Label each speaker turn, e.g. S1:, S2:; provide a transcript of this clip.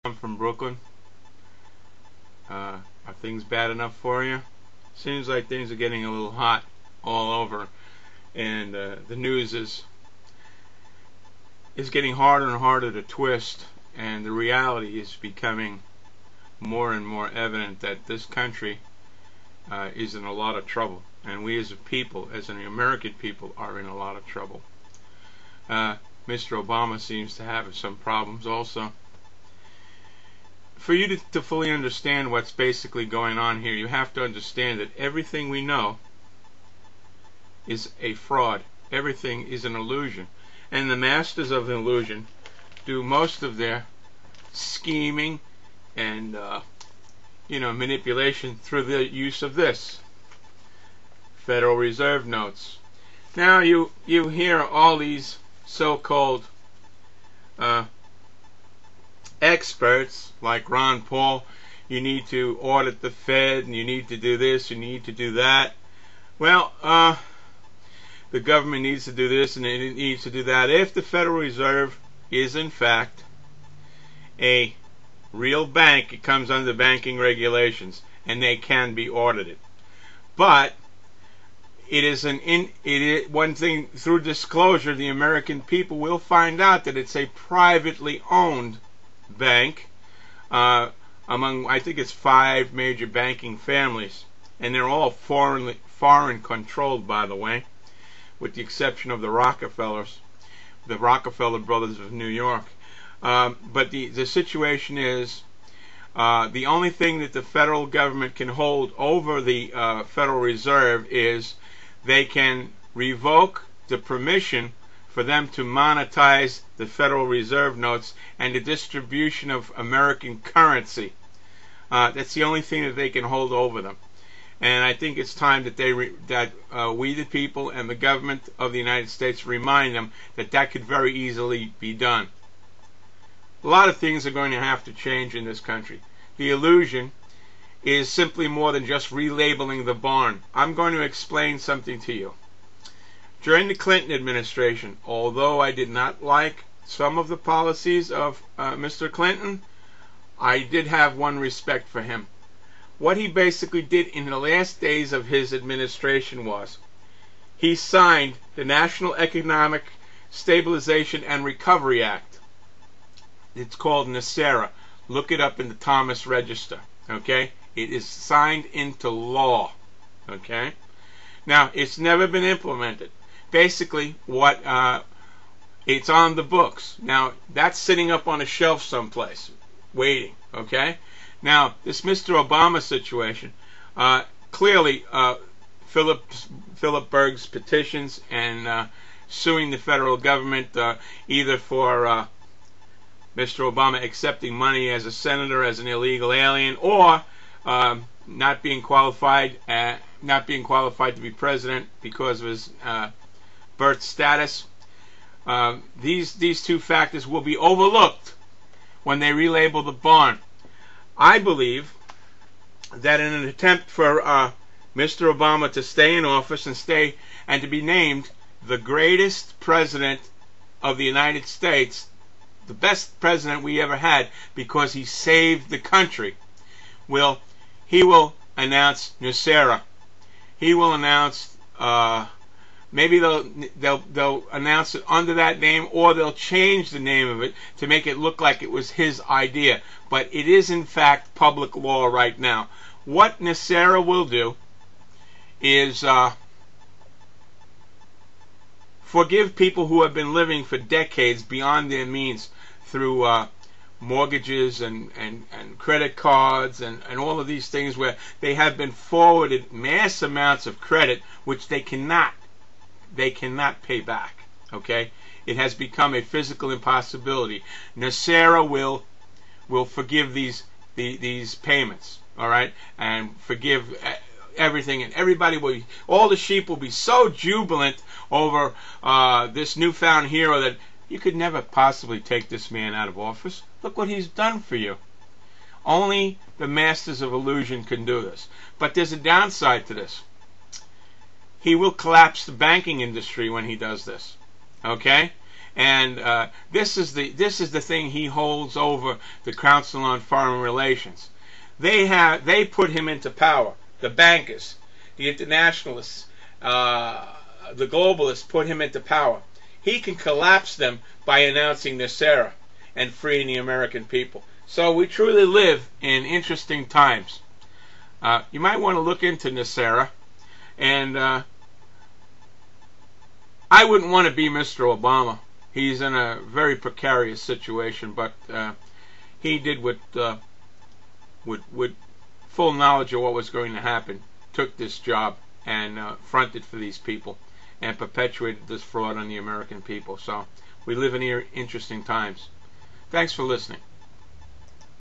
S1: I'm from Brooklyn. Are things bad enough for you? Seems like things are getting a little hot all over, and the news is getting harder and harder to twist, and the reality is becoming more and more evident that this country is in a lot of trouble, and we as a people, as an American people, are in a lot of trouble. Mr. Obama seems to have some problems also. For you to fully understand what's basically going on here, you have to understand that everything we know is a fraud. Everything is an illusion. And the masters of illusion do most of their scheming and manipulation through the use of this. Federal Reserve notes. Now you hear all these so-called experts like Ron Paul, you need to audit the Fed, and you need to do this, you need to do that. Well, the government needs to do this and it needs to do that. If the Federal Reserve is in fact a real bank, it comes under banking regulations and they can be audited. But it is one thing, through disclosure, the American people will find out that it's a privately owned bank among, I think it's 5 major banking families, and they're all foreign controlled, by the way, with the exception of the Rockefeller brothers of New York. But the situation is the only thing that the federal government can hold over the Federal Reserve is they can revoke the permission for them to monetize the Federal Reserve notes and the distribution of American currency. That's the only thing that they can hold over them. And I think it's time that we, the people, and the government of the United States remind them that that could very easily be done. A lot of things are going to have to change in this country. The illusion is simply more than just relabeling the barn. I'm going to explain something to you. During the Clinton administration, although I did not like some of the policies of Mr. Clinton, I did have one respect for him. What he basically did in the last days of his administration was he signed the National Economic Stabilization and Recovery Act. It's called Nesera. Look it up in the Thomas Register. Okay? It is signed into law. Okay? Now, it's never been implemented. Basically, it's on the books. Now, that's sitting up on a shelf someplace, waiting. Okay? Now, this Mr. Obama situation, clearly, Philip Berg's petitions and suing the federal government either for Mr. Obama accepting money as a senator as an illegal alien, or not being qualified to be president because of his birth status. These two factors will be overlooked when they relabel the barn. I believe that in an attempt for Mr. Obama to stay in office and to be named the greatest president of the United States, the best president we ever had because he saved the country, he will announce Nesera. He will announce maybe they'll announce it under that name, or they'll change the name of it to make it look like it was his idea. But it is in fact public law right now. What Nesera will do is forgive people who have been living for decades beyond their means through mortgages and credit cards and all of these things where they have been forwarded mass amounts of credit which they cannot pay back. Okay? It has become a physical impossibility. Nesera will forgive these payments, all right, and forgive everything, and all the sheep will be so jubilant over this newfound hero that you could never possibly take this man out of office. Look what he's done for you. Only the masters of illusion can do this. But there's a downside to this. He will collapse the banking industry when he does this. Okay? And this is the thing he holds over the Council on Foreign Relations. They put him into power. The bankers, the internationalists, the globalists put him into power. He can collapse them by announcing Nesera and freeing the American people. So we truly live in interesting times. You might want to look into Nesera, and I wouldn't want to be Mr. Obama. He's in a very precarious situation, but he did with full knowledge of what was going to happen, took this job and fronted for these people and perpetuated this fraud on the American people. So we live in interesting times. Thanks for listening.